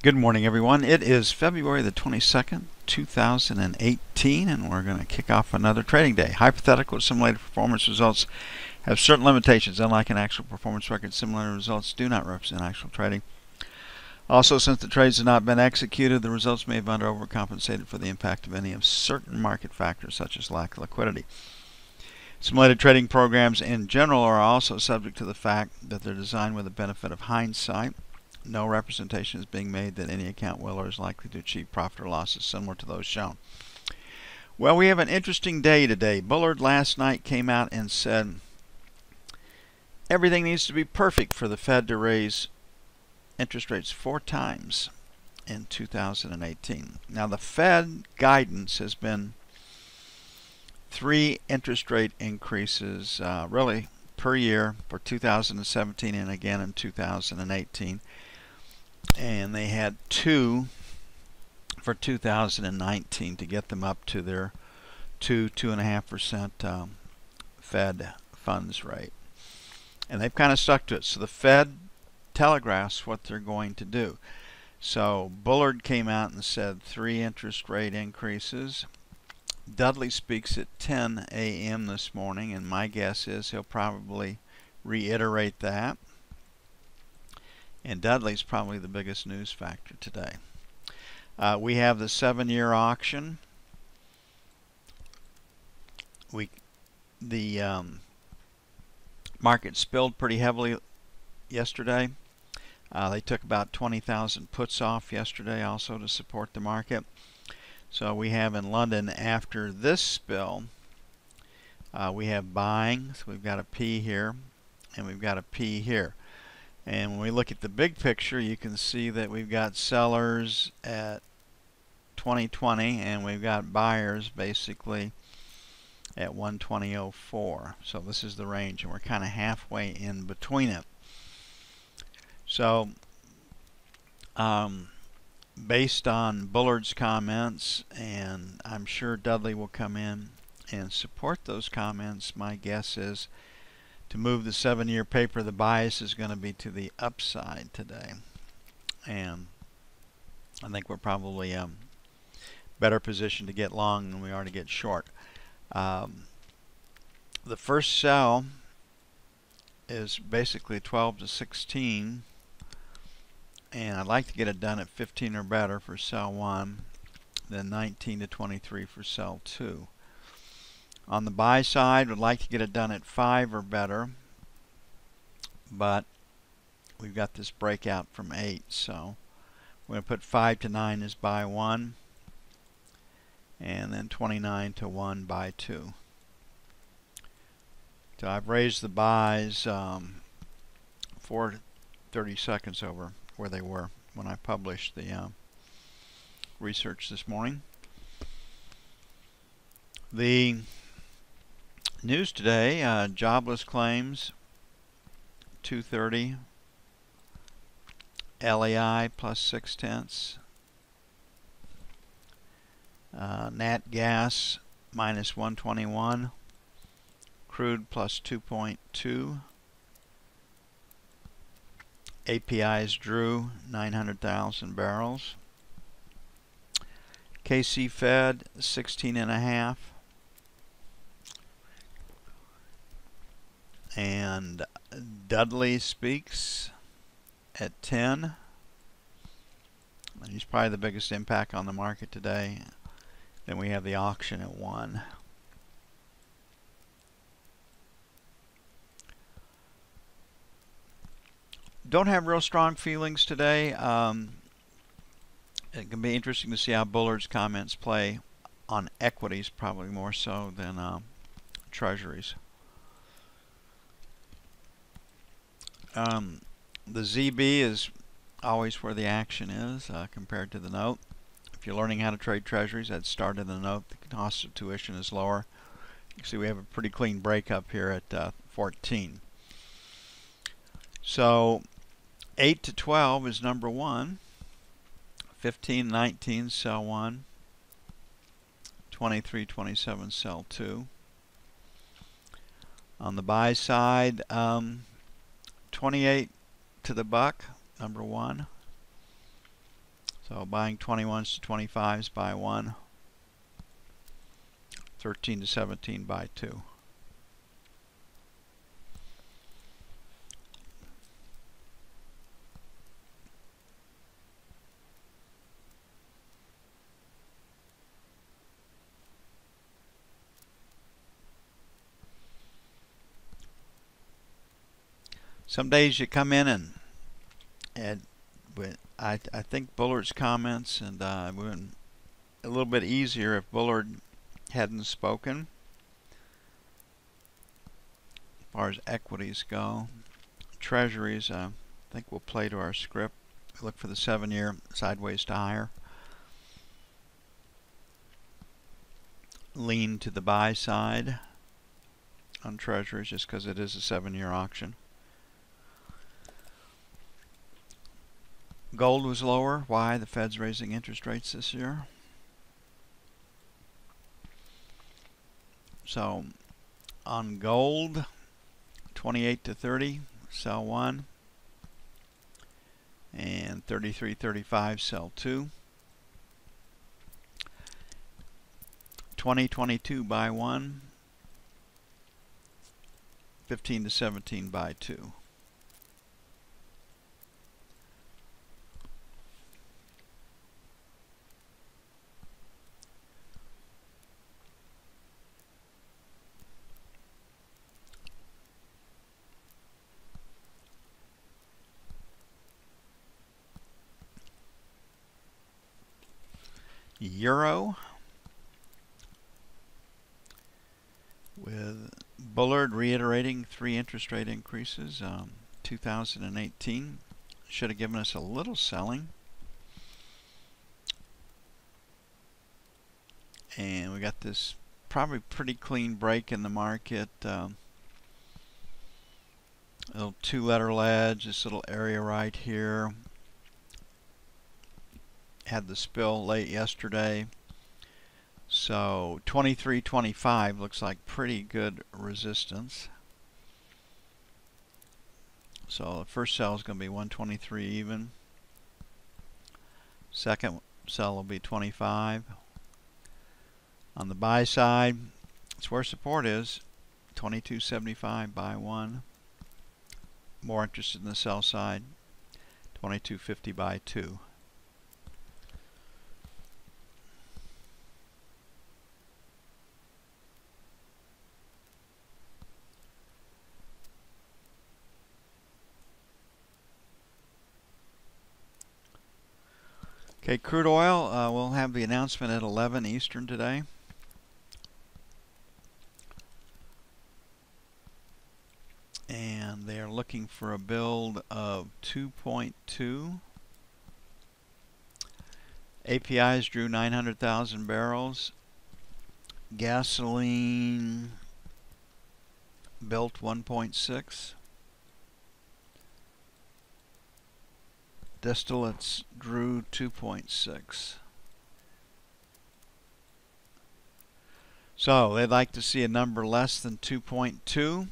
Good morning, everyone. It is February the 22nd, 2018, and we're going to kick off another trading day. Hypothetical simulated performance results have certain limitations. Unlike an actual performance record, simulated results do not represent actual trading. Also, since the trades have not been executed, the results may have been overcompensated for the impact of any of certain market factors, such as lack of liquidity. Simulated trading programs in general are also subject to the fact that they're designed with the benefit of hindsight. No representation is being made that any account will or is likely to achieve profit or losses similar to those shown. Well, we have an interesting day today. Bullard last night came out and said everything needs to be perfect for the Fed to raise interest rates 4 times in 2018. Now, the Fed guidance has been 3 interest rate increases really per year for 2017 and again in 2018. And they had 2 for 2019 to get them up to their 2.5% Fed funds rate. And they've kind of stuck to it. So the Fed telegraphs what they're going to do. So Bullard came out and said 3 interest rate increases. Dudley speaks at 10 a.m. this morning, and my guess is he'll probably reiterate that. And Dudley's probably the biggest news factor today. We have the 7-year auction. The market spilled pretty heavily yesterday. They took about 20,000 puts off yesterday also to support the market. So we have in London after this spill, we have buying. So we've got a P here and we've got a P here. And when we look at the big picture, you can see that we've got sellers at 2020 and we've got buyers basically at 120.04. So this is the range, and we're kind of halfway in between it. So based on Bullard's comments, and I'm sure Dudley will come in and support those comments, my guess is to move the 7-year paper, the bias is going to be to the upside today. And I think we're probably better positioned to get long than we are to get short. The first sell is basically 12 to 16. And I'd like to get it done at 15 or better for sell 1, then 19 to 23 for sell 2. On the buy side, would like to get it done at 5 or better, but we've got this breakout from 8, so we're going to put 5 to 9 as buy 1, and then 29 to 1 buy 2. So I've raised the buys 30 seconds over where they were when I published the research this morning. The news today, jobless claims 230, LAI plus 0.6, nat gas minus 121, crude plus 2.2, APIs drew 900,000 barrels, KC Fed 16.5, and Dudley speaks at 10. And he's probably the biggest impact on the market today. Then we have the auction at 1. Don't have real strong feelings today. It can be interesting to see how Bullard's comments play on equities, probably more so than treasuries. The ZB is always where the action is compared to the note. If you're learning how to trade treasuries, I'd start in the note. The cost of tuition is lower. You can see we have a pretty clean breakup here at 14. So 8 to 12 is number 1. 15, 19, sell 1. 23, 27, sell 2. On the buy side, 28 to the buck, number 1. So buying 21s to 25s by 1. 13 to 17 by 2. Some days you come in and I think Bullard's comments, and it would have been a little bit easier if Bullard hadn't spoken as far as equities go. Treasuries, I think we'll play to our script. Look for the 7-year sideways to higher. Lean to the buy side on treasuries just because it is a 7-year auction. Gold was lower. Why? The Fed's raising interest rates this year. So on gold, 28 to 30, sell 1. And 33.35, sell 2. 20.22, buy 1. 15 to 17, buy 2. Euro, with Bullard reiterating 3 interest rate increases. 2018 should have given us a little selling. And we got this probably pretty clean break in the market. Little 2-letter ledge, this little area right here. Had the spill late yesterday. So 23.25 looks like pretty good resistance. So the first sell is going to be 123 even. Second sell will be 25. On the buy side, it's where support is. 22.75, buy 1. More interested in the sell side. 22.50, buy 2. Okay, crude oil, we'll have the announcement at 11 Eastern today. And they are looking for a build of 2.2. APIs drew 900,000 barrels. Gasoline built 1.6. Distillates drew 2.6. So they'd like to see a number less than 2.2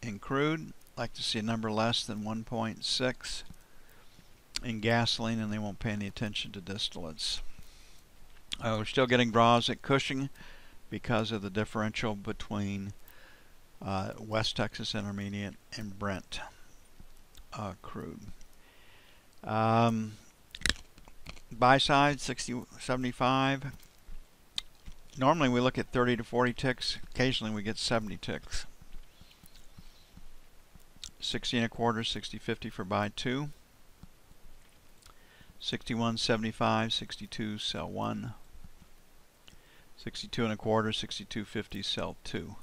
in crude, like to see a number less than 1.6 in gasoline, and they won't pay any attention to distillates. We're still getting draws at Cushing because of the differential between West Texas Intermediate and Brent crude. Buy side 60-75. Normally we look at 30 to 40 ticks. Occasionally we get 70 ticks. 60 1/4, 60.50 for buy 2. 61.75, 62, sell 1. 62 1/4, 62.50, sell 2.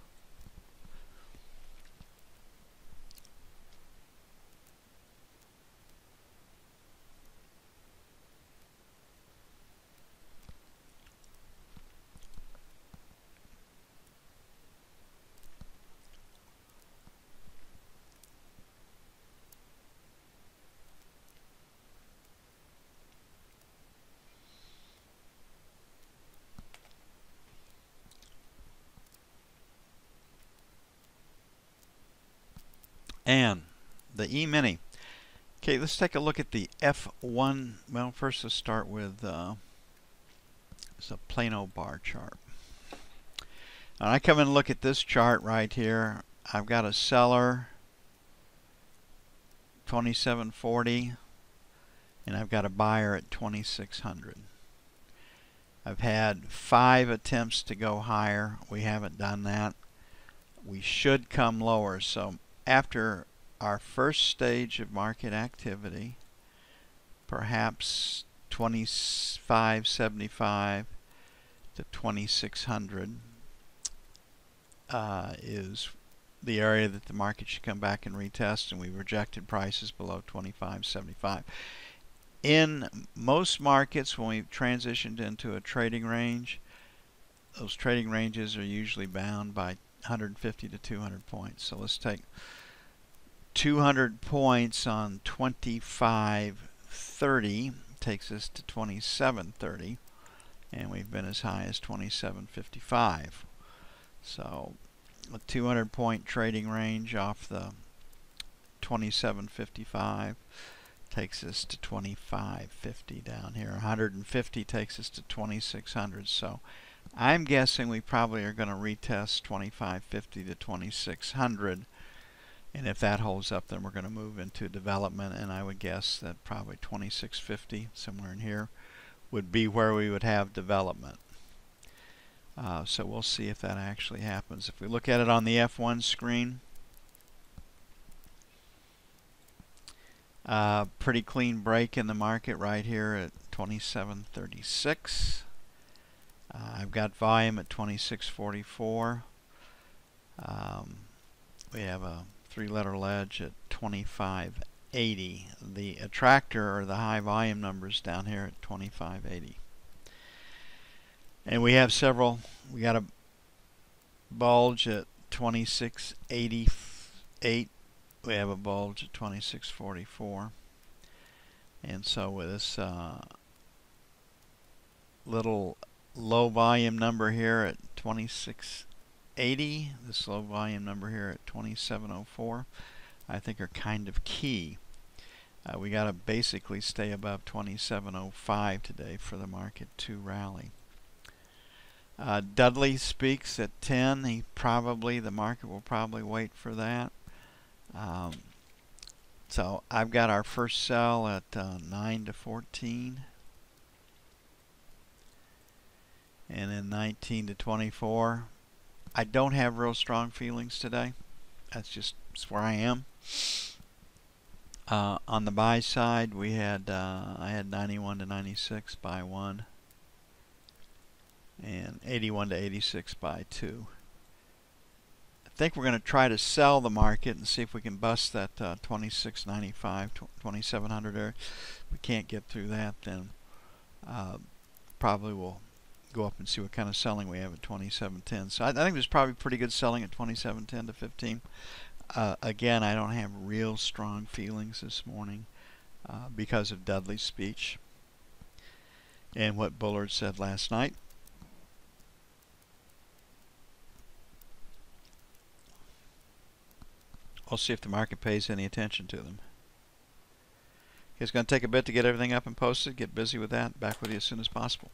And the Emini. Okay, let's take a look at the F1. Well, first let's start with it's a Plano bar chart. When I come and look at this chart right here, I've got a seller 2740 and I've got a buyer at 2600. I've had 5 attempts to go higher. We haven't done that. We should come lower. So after our first stage of market activity, perhaps 2575 to 2600 is the area that the market should come back and retest, and we rejected prices below 2575. In most markets, when we've transitioned into a trading range, those trading ranges are usually bound by 150 to 200 points. So let's take 200 points on 2530 takes us to 2730, and we've been as high as 2755. So a 200 point trading range off the 2755 takes us to 2550 down here. 150 takes us to 2600. So I'm guessing we probably are going to retest 2550 to 2600. And if that holds up, then we're going to move into development, and I would guess that probably 2650, somewhere in here, would be where we would have development. So we'll see if that actually happens. If we look at it on the F1 screen, pretty clean break in the market right here at 2736. I've got volume at 2644. We have a 3-letter ledge at 2580. The attractor, or the high volume numbers, down here at 2580. And we have several. We got a bulge at 2688. We have a bulge at 2644. And so with this little low volume number here at 2680, this low volume number here at 2704, I think are kind of key. We got to basically stay above 2705 today for the market to rally. Dudley speaks at 10. The market will probably wait for that. So I've got our first sell at 9 to 14. And then 19 to 24. I don't have real strong feelings today. That's where I am. On the buy side, we had I had 91 to 96 by 1, and 81 to 86 by 2. I think we're going to try to sell the market and see if we can bust that 2695, 2700 area. If we can't get through that, then probably we'll go up and see what kind of selling we have at 2710. So I think there's probably pretty good selling at 2710 to 15. Again, I don't have real strong feelings this morning because of Dudley's speech and what Bullard said last night. We'll see if the market pays any attention to them. It's going to take a bit to get everything up and posted. Get busy with that. Back with you as soon as possible.